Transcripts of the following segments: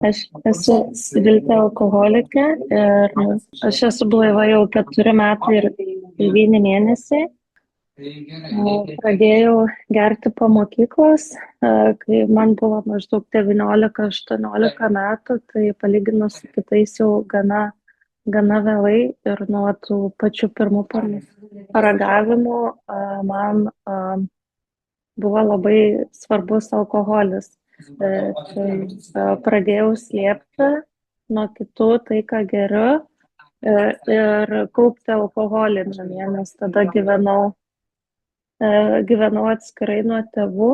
Aš esu Viltė alkoholikė ir aš esu blaiva jau 4 metai ir 9 mėnesiai. Pradėjau gerti po mokyklos, kai man buvo maždaug 19-18 metų, tai palyginus su kitais jau gana vėlai ir nuo tų pačių pirmų paragavimų man buvo labai svarbus alkoholis. Pradėjau slėpti nuo kitų tai, ką geriu ir kaupti alkoholį namie, nes tada gyvenau atskirai nuo tėvų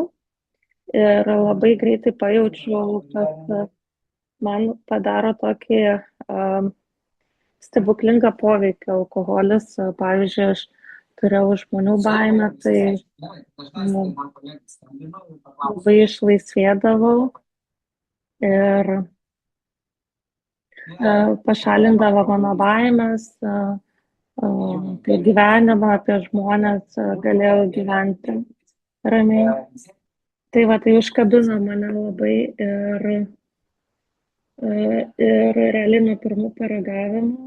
ir labai greitai pajaučiau, kad man padaro tokį stebuklingą poveikį alkoholis. Pavyzdžiui, aš turėjau žmonių baimę, tai labai išlaisvėdavau ir pašalindavo mano baimės, apie gyvenimą, apie žmonės, galėjau gyventi ramiai. Tai va, tai užkabino mane labai ir realiai nuo pirmų paragavimų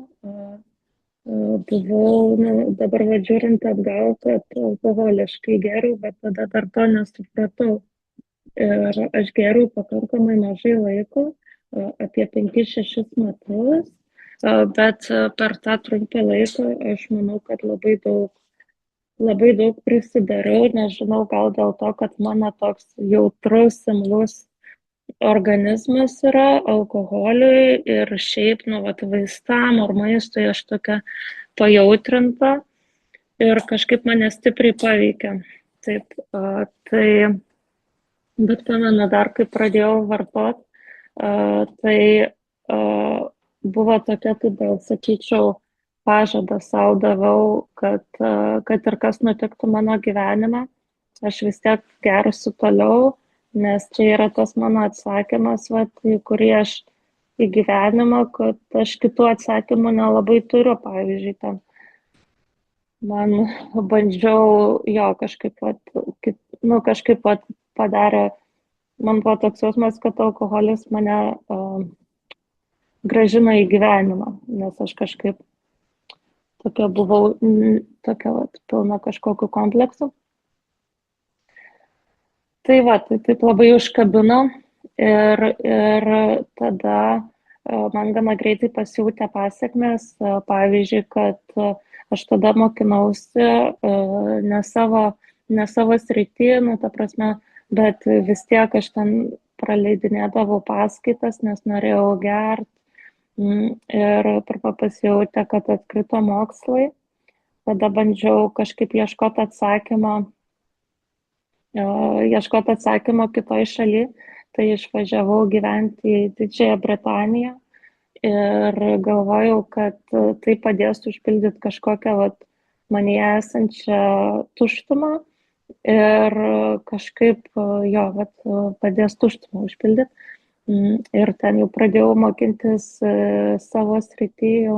buvau, dabar va žiūrint atgal, kad alkoholiškai geriau, bet tada dar to nesupratau. Ir aš geriau pakankamai mažai laiko, apie 5-6 metus, bet per tą trumpą laiką aš manau, kad labai daug prisidariau, nežinau, gal dėl to, kad mano toks jautrus, imlus organizmas yra alkoholiui ir šiaip, vat, vaistam ar maistui aš tokia pajautrinta ir kažkaip mane stipriai paveikia. Taip, tai, bet pamenu dar, kai pradėjau vartot, tai buvo tokia, kaip gal sakyčiau, pažadą sau davau, kad ir kas nutiktų mano gyvenime, aš vis tiek gersiu toliau, nes čia yra tas mano atsakymas, vat, į kurį aš į gyvenimą, kad aš kitų atsakymų nelabai turiu, pavyzdžiui, ten man bandžiau jo kažkaip, kažkaip padarė, man buvo toks jausmas, kad alkoholis mane grąžino į gyvenimą, nes aš kažkaip tokia buvau, tokia pilna kažkokiu kompleksu. Tai va, tai taip labai užkabino ir tada man gana greitai pasijautė pasiekmes, pavyzdžiui, kad aš tada mokinausi ne savo srity, ta prasme, bet vis tiek aš ten praleidinėdavau paskaitas, nes norėjau gerti ir pasijautė, kad atkrito mokslai. Tada bandžiau kažkaip ieškoti atsakymo kitoj šaly, tai išvažiavau gyventi į Didžiąją Britaniją ir galvojau, kad tai padės užpildyti kažkokią manyje esančią tuštumą ir kažkaip padės tuštumą užpildyti. Ir ten jau pradėjau mokintis savo srityje,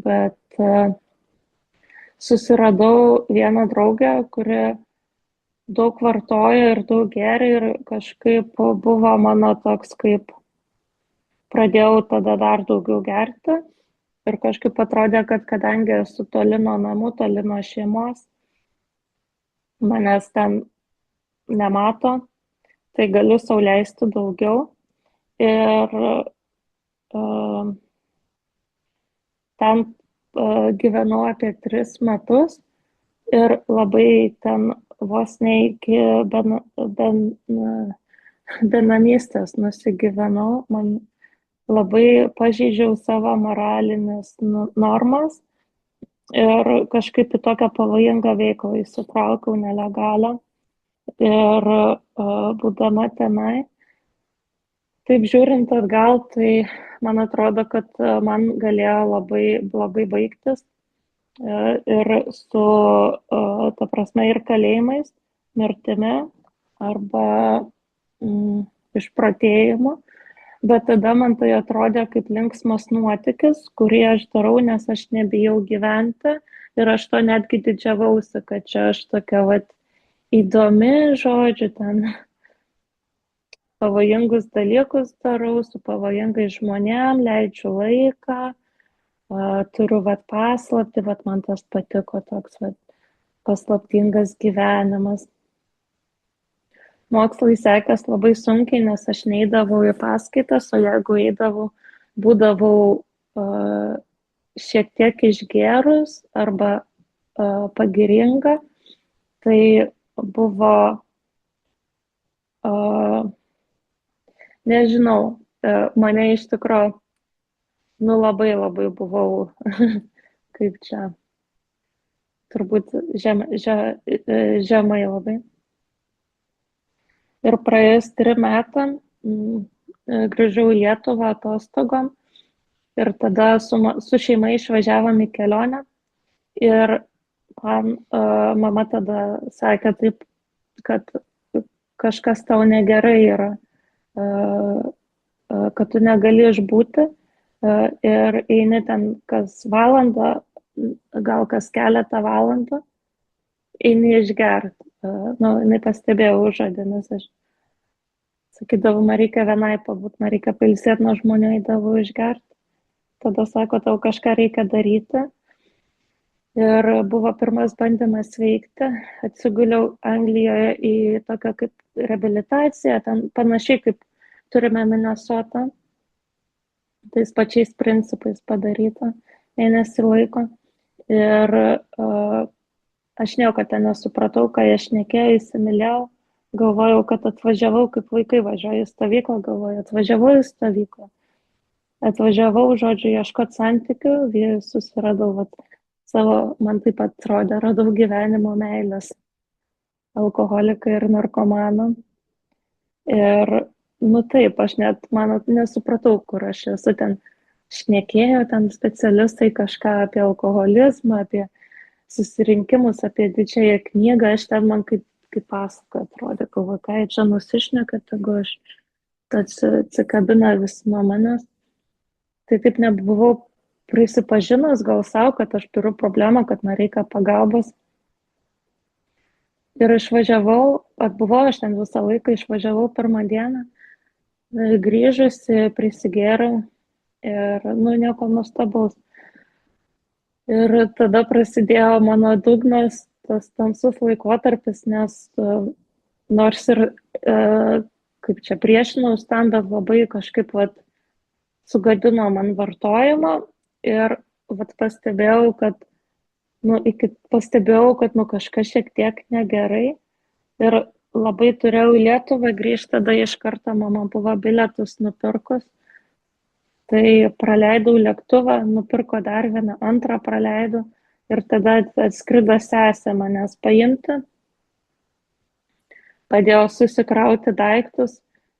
bet susiradau vieną draugę, kuri daug vartoja ir daug geria ir kažkaip buvo mano toks, kaip pradėjau tada dar daugiau gerti ir kažkaip atrodė, kad kadangi esu toli nuo namų, toli nuo šeimos, manęs ten nemato, tai galiu sau leisti daugiau ir ten gyvenau apie 3 metus ir labai ten vos ne iki benamystės nusigyvenau, man labai pažeidžiau savo moralinės normas ir kažkaip į tokią pavojingą veiklą įsitraukiau nelegalią ir būdama tenai. Taip žiūrint atgal, tai man atrodo, kad man galėjo labai blogai baigtis ir su, ta prasme, ir kalėjimais, mirtimi arba išprotėjimu, bet tada man tai atrodė kaip linksmas nuotykis, kurį aš darau, nes aš nebijau gyventi ir aš to netgi didžiavausi, kad čia aš tokia įdomi, žodžiu, ten pavojingus dalykus darau, su pavojingais žmonėm, leidžiu laiką, turiu vat paslaptį, vat man tas patiko toks vat paslaptingas gyvenimas. Mokslai sekės labai sunkiai, nes aš neidavau į paskaitas, o jeigu eidavau, būdavau šiek tiek išgėrus arba pagiringa, tai buvo, nežinau, mane iš tikrųjų, nu labai buvau, kaip čia, turbūt žemai labai. Ir praėjus 3 metam grįžau į Lietuvą atostogom ir tada su šeima išvažiavom į kelionę ir man mama tada sakė taip, kad kažkas tau negerai yra, kad tu negali išbūti ir eini ten kas valandą, gal kas keletą valandų, eini išgert. Jinai pastebėjo užuodį, nes aš sakydavau, man reikia vienai pabūt, man reikia pailsėti nuo žmonių, eidavau išgert. Tada sako, tau kažką reikia daryti. Ir buvo pirmas bandymas veikti. Atsiguliau Anglijoje į tokią kaip reabilitaciją, ten panašiai kaip turime Minnesotą. Tais pačiais principais padaryta, mėnesį laiko. Ir aš niekada ten nesupratau, ką jie šnekėjo, įsimylėjau, galvojau, kad atvažiavau, kaip vaikai važiuoju į stovyklą, galvoju, atvažiavau į stovyklą. Atvažiavau, žodžiu, ieškoti santykių, susiradau savo, man taip atrodė, radau gyvenimo meilės, alkoholiką ir narkomaną. Ir, nu taip, aš net, nesupratau, kur aš esu, ten šnekėjo, ten specialistai kažką apie alkoholizmą, apie susirinkimus, apie didžiąją knygą, aš ten man kaip pasaka atrodė, galvoju, ką jie čia nusišneka, tegu aš atsikabina visi nuo manęs. Tai taip nebuvau prisipažinus gal savo, kad aš turiu problemą, kad man reikia pagalbos. Ir išvažiavau, atbuvau aš ten visą laiką, išvažiavau pirmą dieną, grįžusi, prisigėriau ir, nieko nuostabaus. Ir tada prasidėjo mano dugnas, tas tamsus laikotarpis, nes nors ir, kaip čia priešinaus tam, bet labai kažkaip sugadino man vartojimą ir pastebėjau, kad kažkas šiek tiek negerai ir labai turėjau į Lietuvą grįžti, tada iš karto mama buvo bilietus nupirkus. Tai praleidau lėktuvą, nupirko dar vieną, antrą praleidau ir tada atskrido sesė manęs paimti. Padėjo susikrauti daiktus.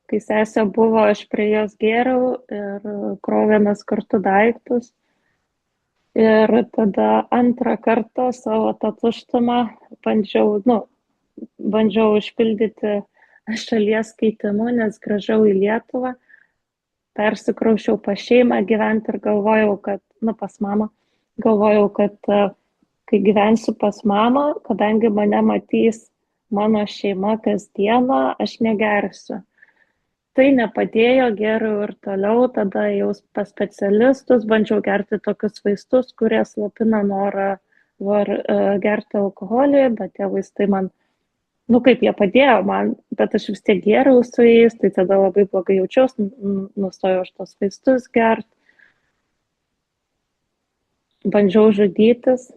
Kai sesė buvo, aš prie jos gėriau ir krovėmės kartu daiktus. Ir tada antrą kartą savo tą tuštumą bandžiau užpildyti šalies keitimu, nes grįžau į Lietuvą. Persikraušiau pas šeimą gyventi ir galvojau, kad, pas mamą, galvojau, kad kai gyvensiu pas mamą, kadangi mane matys mano šeima kasdieną, aš negersiu. Tai nepadėjo, geriau ir toliau, tada jau pas specialistus bandžiau gerti tokius vaistus, kurie slopina norą gerti alkoholį, bet tie vaistai man, kaip jie padėjo man, bet aš vis tiek geriau su jais, tai tada labai blogai jaučiausi, nustojau aš tos vaistus gerti. Bandžiau žudytis.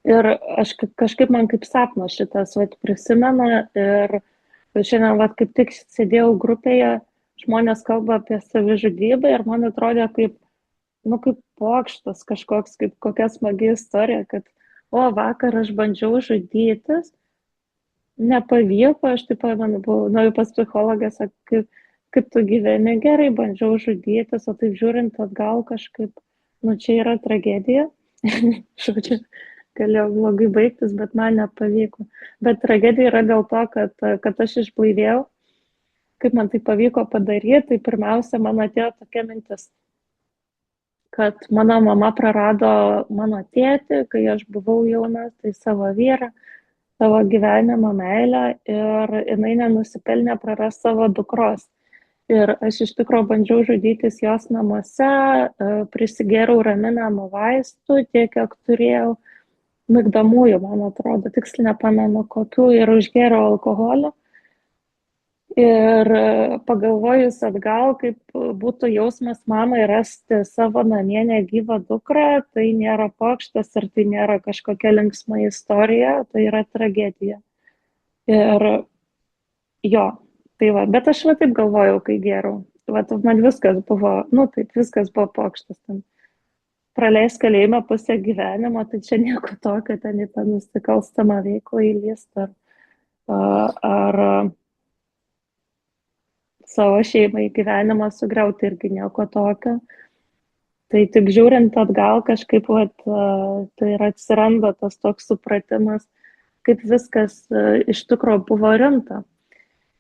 Ir aš kažkaip man kaip sapnas šitas prisimena ir šiandien kaip tik sėdėjau grupėje, žmonės kalba apie savižudybę ir man atrodė kaip pokštas kažkoks, kaip kokia smagi istorija, kad vakar aš bandžiau žudytis, nepavyko, aš taip pamenu, buvau pas psichologą, kaip tu gyveni, gerai, bandžiau žudytis, o taip žiūrint atgal kažkaip, čia yra tragedija, žodžiu, galėjo blogai baigtis, bet man nepavyko. Bet tragedija yra dėl to, kad aš išblaivėjau, kaip man tai pavyko padaryti, tai pirmiausia, man atėjo tokia mintis, kad mano mama prarado mano tėtį, kai aš buvau jaunas, tai savo vyrą. savo gyvenimo meilę ir jinai nenusipelnė prarast savo dukros. Ir aš iš tikrųjų bandžiau žudytis jos namuose, prisigėriau raminamų vaistų tiek, kiek turėjau, migdomųjų, man atrodo, tiksliai nepamenu kokių, ir užgėriau alkoholio. Ir pagalvojus atgal, kaip būtų jausmas mamai rasti savo namie negyvą dukrą, tai nėra pokštas ir tai nėra kažkokia linksma istorija, tai yra tragedija. Ir jo, tai va, bet aš va taip galvojau, kai gėriau. Va, man viskas buvo, nu taip, viskas buvo pokštas. Ten praleis kalėjime pusę gyvenimo, tai čia nieko tokio, ten į tą nusikalstamą veiklą įlyst ar savo šeimai gyvenimą sugriauti irgi nieko tokio. Tai tik žiūrint atgal kažkaip, tai ir atsiranda tas toks supratimas, kaip viskas iš tikrųjų buvo rimta.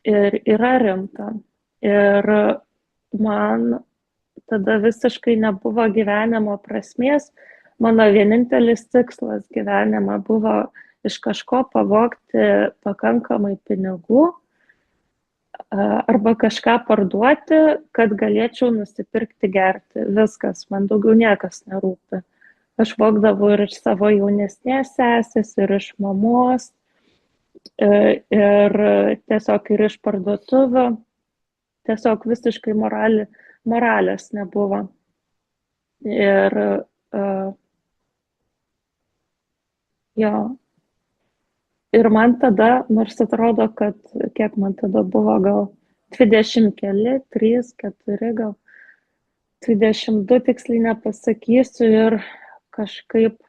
Ir yra rimta. Ir man tada visiškai nebuvo gyvenimo prasmės. Mano vienintelis tikslas gyvenime buvo iš kažko pavogti pakankamai pinigų, arba kažką parduoti, kad galėčiau nusipirkti gerti. Viskas, man daugiau niekas nerūpi. Aš vogdavau ir iš savo jaunesnės sesės, ir iš mamos, ir tiesiog ir iš parduotuvių. Tiesiog visiškai moralės nebuvo. Ir jo. Ir man tada, nors atrodo, kad kiek man tada buvo, gal 20 keli, 3, 4, gal 22 tiksliai nepasakysiu, ir kažkaip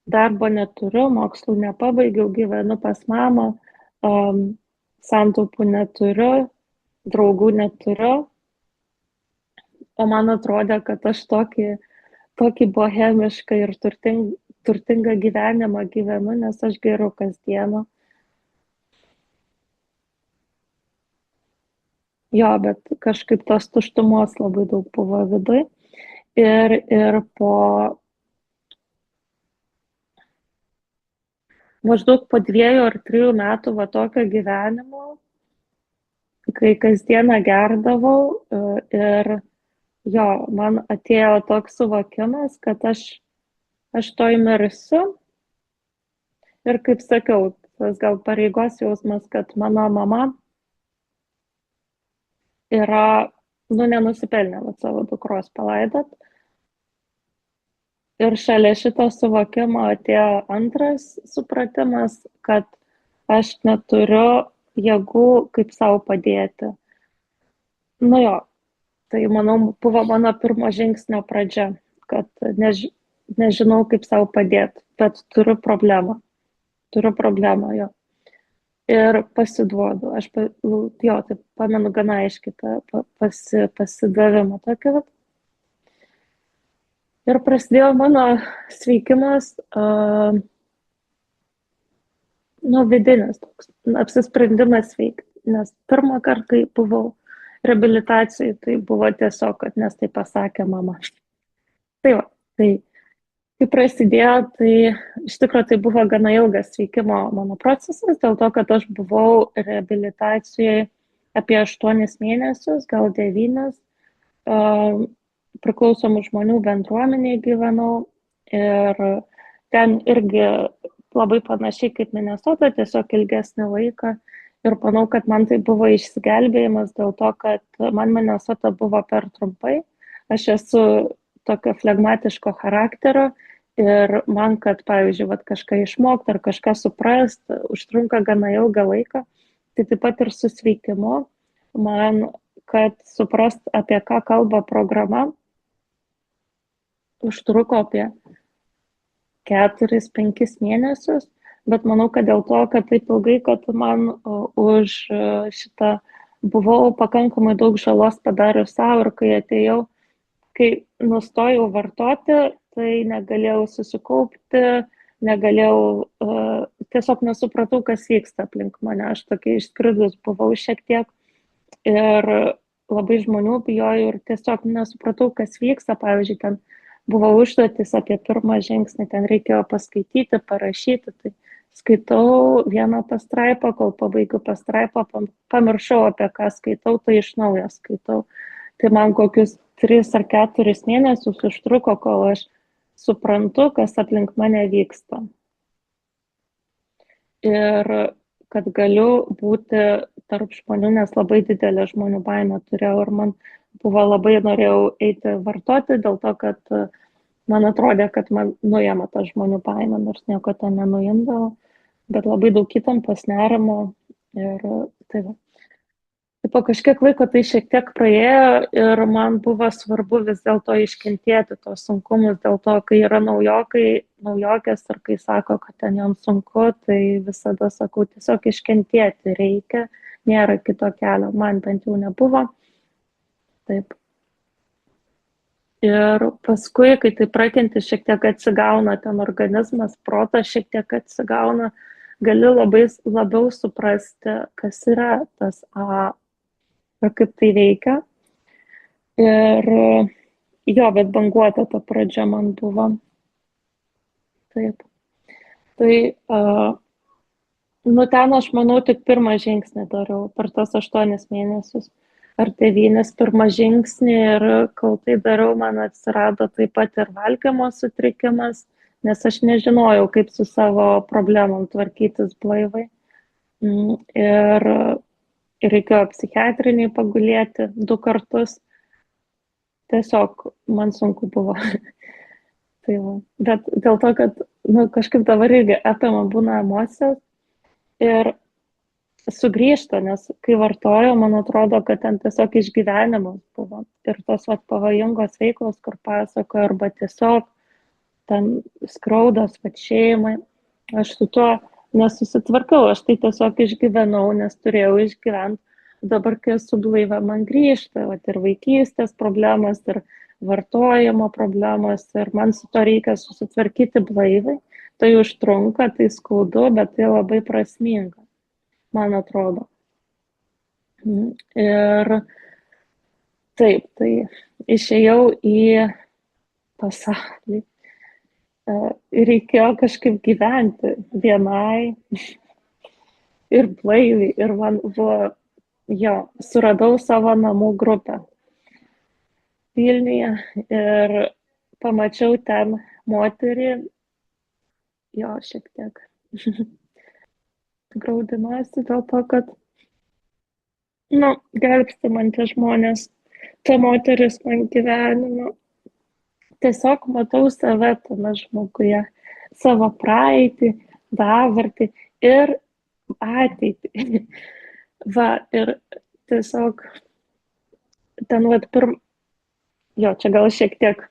darbo neturiu, mokslų nepabaigiau, gyvenu pas mamą, santaupų neturiu, draugų neturiu, o man atrodė, kad aš tokį bohemišką ir turtingą gyvenimą gyvenu, nes aš geriu kasdieną. Jo, bet kažkaip tos tuštumos labai daug buvo viduj. Ir po maždaug po 2 ar 3 metų va tokio gyvenimo, kai kasdieną gerdavau, ir jo, man atėjo toks suvokimas, kad aš toj mirsiu. Ir kaip sakiau, tas gal pareigos jausmas, kad mano mama yra, nenusipelnė savo dukros palaidot. Ir šalia šito suvokimo atėjo antras supratimas, kad aš neturiu jėgų kaip savo padėti. Nu jo, tai manau buvo mano pirmo žingsnio pradžia, kad nežinau kaip savo padėti, bet turiu problemą, jo. Ir pasiduodu, aš jo, taip pamenu gana aiškiai tą pasidavimą tokį. Ir prasidėjo mano sveikimas, vidinis toks, apsisprendimas sveikti. Nes pirmą kartą, kai buvau reabilitacijai, tai buvo tiesiog, kad nes tai pasakė mama. Tai va, tai prasidėjo, tai iš tikrųjų tai buvo gana ilgas sveikimo mano procesas, dėl to, kad aš buvau reabilitacijoje apie 8 mėnesius, gal 9, priklausomų žmonių bendruomeniai gyvenau, ir ten irgi labai panašiai kaip Minnesota, tiesiog ilgesnį laiką. Ir manau, kad man tai buvo išsigelbėjimas dėl to, kad man Minnesota buvo per trumpai. Aš esu tokio flegmatiško charakterio ir man, kad, pavyzdžiui, kažką išmokti ar kažką suprasti, užtrunka gana ilgą laiką. Tai taip pat ir su sveikimu, man, kad suprast, apie ką kalba programa, užtruko apie 4-5 mėnesius, bet manau, kad dėl to, kad taip ilgai, kad man už šitą buvau pakankamai daug žalos padarius savo, ir kai nustojau vartoti, tai negalėjau susikaupti, tiesiog nesupratau, kas vyksta aplink mane. Aš tokia išskridus buvau šiek tiek ir labai žmonių bijojau ir tiesiog nesupratau, kas vyksta. Pavyzdžiui, ten buvo užduotis apie pirmą žingsnį, ten reikėjo paskaityti, parašyti, tai skaitau vieną pastraipą, kol pabaigiu pastraipą, pamiršau, apie ką skaitau, tai iš naujo skaitau. Tai man kokius 3 ar 4 mėnesius užtruko, kol aš suprantu, kas aplink mane vyksta. Ir kad galiu būti tarp žmonių, nes labai didelę žmonių baimę turėjau ir man buvo labai norėjau eiti vartoti dėl to, kad man atrodė, kad man nuėma tą žmonių baimę, nors nieko ten nenuimdavo, bet labai daug įtampos, nerimo ir tai va. Po kažkiek laiko tai šiek tiek praėjo ir man buvo svarbu vis dėlto iškentėti tos sunkumus, dėl to, kai yra naujokės ir kai sako, kad ten jam sunku, tai visada sakau, tiesiog iškentėti reikia, nėra kito kelio, man bent jau nebuvo. Taip. Ir paskui, kai tai prakenti, šiek tiek atsigauna ten organizmas, protas šiek tiek atsigauna, gali labiau suprasti, kas yra tas ir kaip tai veikia. Ir jo, bet banguota ta pradžia man buvo. Taip. Tai, ten aš manau, tik pirmą žingsnį dariau per tos 8 mėnesius ar 9 pirmą žingsnį ir kol tai dariau, man atsirado taip pat ir valgymo sutrikimas, nes aš nežinojau, kaip su savo problemom tvarkytis blaivai. Ir reikėjo psichiatriniai pagulėti 2 kartus. Tiesiog man sunku buvo. Tai va. Bet dėl to, kad kažkaip dabar irgi apima būna emocijos ir sugrįžta, nes kai vartoju, man atrodo, kad ten tiesiog išgyvenimas buvo. Ir tos pavojingos veiklos, kur pasakoju, arba tiesiog ten skriaudos šeimai. Aš su tuo nesusitvarkau, aš tai tiesiog išgyvenau, nes turėjau išgyventi. Dabar, kai esu blaiva, man grįžta ir vaikystės problemas, ir vartojimo problemas, ir man su to reikia susitvarkyti blaivai. Tai užtrunka, tai skaudu, bet tai labai prasminga, man atrodo. Ir taip, tai išėjau į pasaulį. Ir reikėjo kažkaip gyventi vienai ir blaiviai. Ir man buvo, suradau savo namų grupę Vilniuje ir pamačiau ten moterį, šiek tiek graudinuosi dėl to, kad, gelbsti man tie žmonės, ta moteris man gyvenimo. Tiesiog matau save tame žmoguje, savo praeitį, dabartį ir ateitį. Ir tiesiog ten čia gal šiek tiek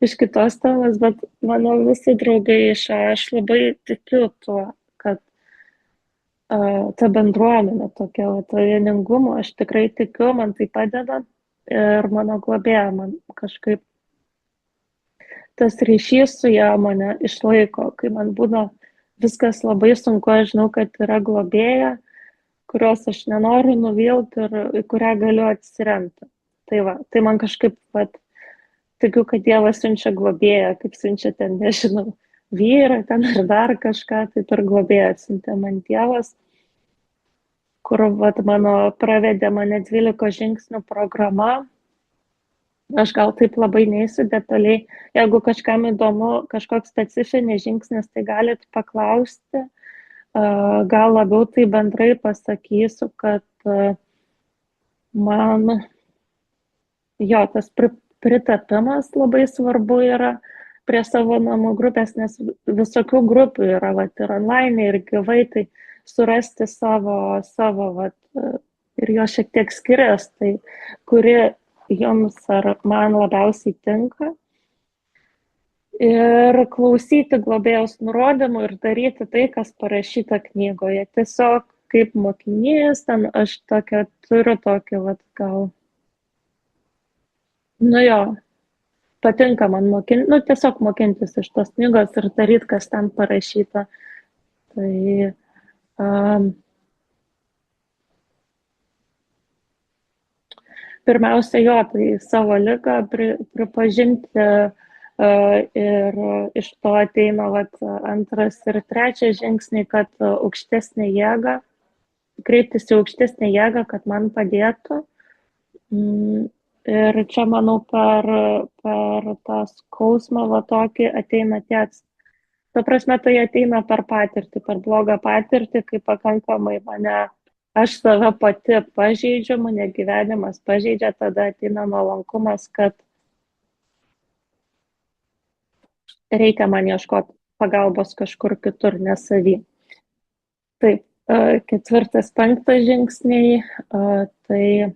iš kitos temos, bet mano visi draugai aš labai tikiu tuo, kad ta bendruomenė tokia, to vieningumo, aš tikrai tikiu, man tai padeda ir mano globėja man kažkaip tas ryšys su ją mane išlaiko, kai man būna viskas labai sunku, aš žinau, kad yra globėja, kurios aš nenoriu nuvilti ir į kurią galiu atsiremti. Tai man kažkaip, tikiu, kad Dievas siunčia globėją, kaip siunčia ten, nežinau, vyrą ten ar dar kažką, tai per globėją siuntė man Dievas, kur mano pravedė mane 12 žingsnių programa. Aš gal taip labai neįsiu detaliai. Jeigu kažkam įdomu kažkoks specifinis žingsnis, tai galit paklausti. Gal labiau tai bendrai pasakysiu, kad man tas pritapimas labai svarbu yra prie savo namų grupės, nes visokių grupių yra, ir online, ir gyvai, tai surasti savo ir jo šiek tiek skiriasi, tai kuri jums ar man labiausiai tinka. Ir klausyti globėjos nurodymų ir daryti tai, kas parašyta knygoje. Tiesiog kaip mokinys, ten aš turiu tokį gal. Patinka man tiesiog mokintis iš tos knygos ir daryti, kas ten parašyta. Tai pirmiausia, tai savo ligą pripažinti Ir iš to ateina vat, antras ir trečias žingsniai, kad aukštesnė jėga, kreiptis į aukštesnę jėgą, kad man padėtų. Ir čia, manau, per tą skausmą va tokį ateina tieks. Ta prasme, tai ateina per patirtį, per blogą patirtį, kai pakankamai aš save pati pažeidžiu, mane gyvenimas pažeidžia, tada ateina nuolankumas, kad reikia man ieškoti pagalbos kažkur kitur, nesavy. Taip, ketvirtas, penktas žingsniai, tai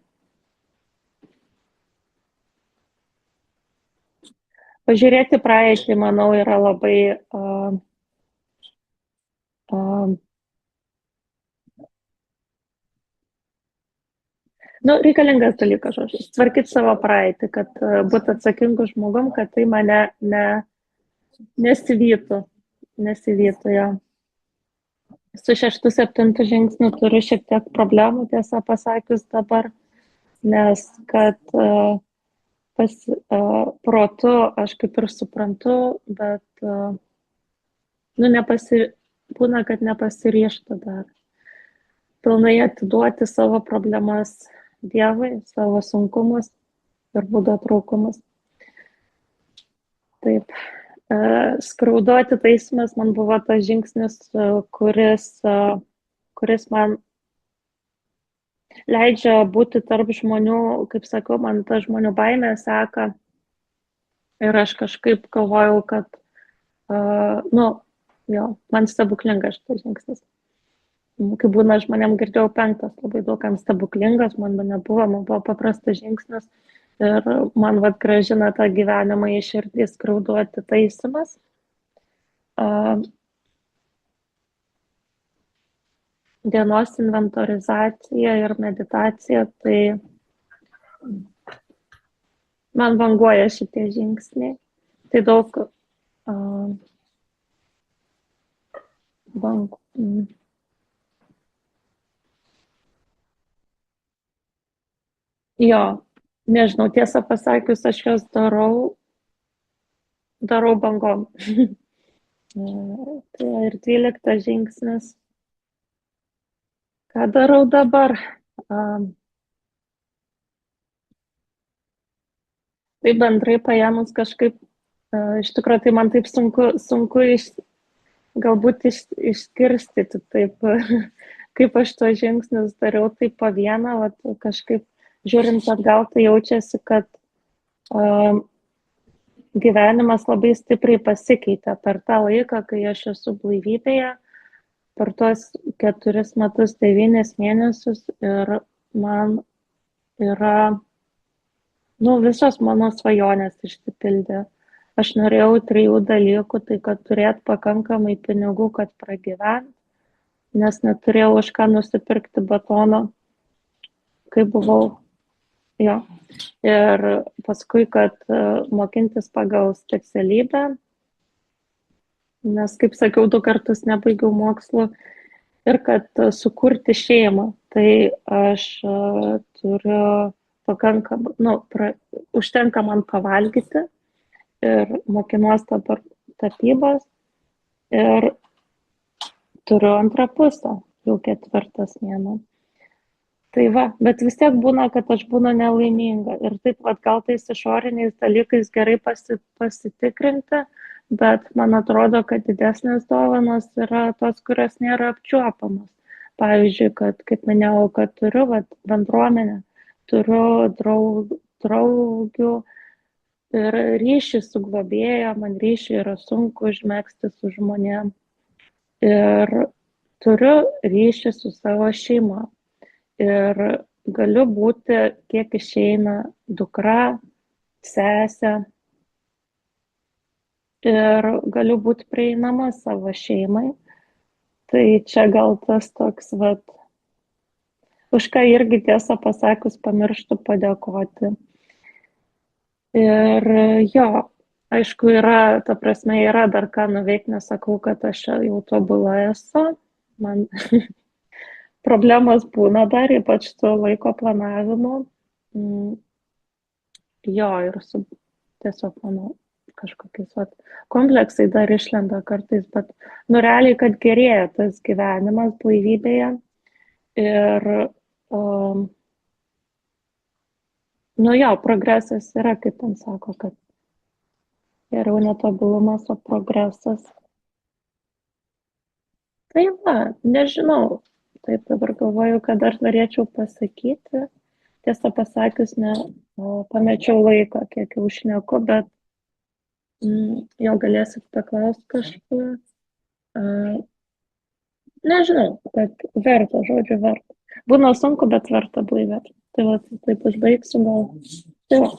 pažiūrėti praeitį, manau, yra labai reikalingas dalykas, žodžiu, tvarkyti savo praeitį, kad būtų atsakingų žmogum, kad tai mane nesivytų, jo. Su 6-7 žingsniu turiu šiek tiek problemų, tiesą pasakius dabar, nes kad protu aš kaip ir suprantu, bet būna, kad nepasiryžta dar pilnai atiduoti savo problemas Dievui, savo sunkumus ir būdo trūkumus. Taip. Skraudų atitaisymas man buvo tas žingsnis, kuris man leidžia būti tarp žmonių, kaip sakau, man ta žmonių baimė seka ir aš kažkaip galvojau, kad man stebuklingas šitas žingsnis. Kai būna žmonėm, girdėjau 5, labai daugam stebuklingas, man buvo paprastas žingsnis ir man grąžina tą gyvenimą į širdį skraudų atitaisymas. Dienos inventorizacija ir meditacija, tai man banguoja šitie žingsniai. Tai daug Jo, nežinau, tiesą pasakius, aš juos darau bangom. Tai ir 12 žingsnis. Ką darau dabar? Tai bendrai paėmus kažkaip, iš tikrųjų, tai man taip sunku galbūt išskirstyti taip, kaip aš to žingsnius dariau, taip po vieną, kažkaip žiūrint atgal, tai jaučiasi, kad gyvenimas labai stipriai pasikeitė per tą laiką, kai aš esu blaivybėje, per tuos 4 metus 9 mėnesius ir man yra, visos mano svajonės išsipildė. Aš norėjau 3 dalykų, tai kad turėti pakankamai pinigų, kad pragyventi, nes neturėjau už ką nusipirkti batono, kai buvau. Jo. Ir paskui, kad mokintis pagal specialybę, nes, kaip sakiau, 2 kartus nebaigiau mokslų, ir kad sukurti šeimą, tai aš turiu pakankamai, užtenka man pavalgyti ir mokinuos dabar tapybos ir turiu antrą pusę, jau 4 mėnuo. Tai va, bet vis tiek būna, kad aš būnu nelaiminga ir taip, gal tais išoriniais dalykais gerai pasitikrinti, bet man atrodo, kad didesnės dovanos yra tos, kurios nėra apčiuopamos. Pavyzdžiui, kad, kaip minėjau, kad turiu bendruomenę, turiu draugių ir ryšį su globėja, man ryšį yra sunku užmegzti su žmonėm ir turiu ryšį su savo šeima. Ir galiu būti, kiek išeina, dukra, sesė. Ir galiu būti prieinama savo šeimai. Tai čia gal tas toks, už ką irgi tiesą pasakius pamirštu padėkoti. Ir jo, aišku, ta prasme, yra dar ką nuveikti, nesakau, kad aš jau tobula esu. Man problemos būna dar, ypač su laiko planavimu. Jo, ir su tiesiog, manau, kažkokiais vat, kompleksai dar išlenda kartais, bet nu realiai, kad gerėja tas gyvenimas blaivybėje ir nu jo, progresas yra, kaip ten sako, kad geriau netobulumas, o progresas. Tai va, nežinau, taip dabar galvoju, kad dar norėčiau pasakyti. Tiesą pasakius, pamečiau laiko, kiek jau šneku, bet jo galėsit paklausti kažko. Nežinau, kad verta, žodžiu, verta. Būna sunku, bet verta blaivėti. Tai va, taip užbaigsiu gal. Tai va,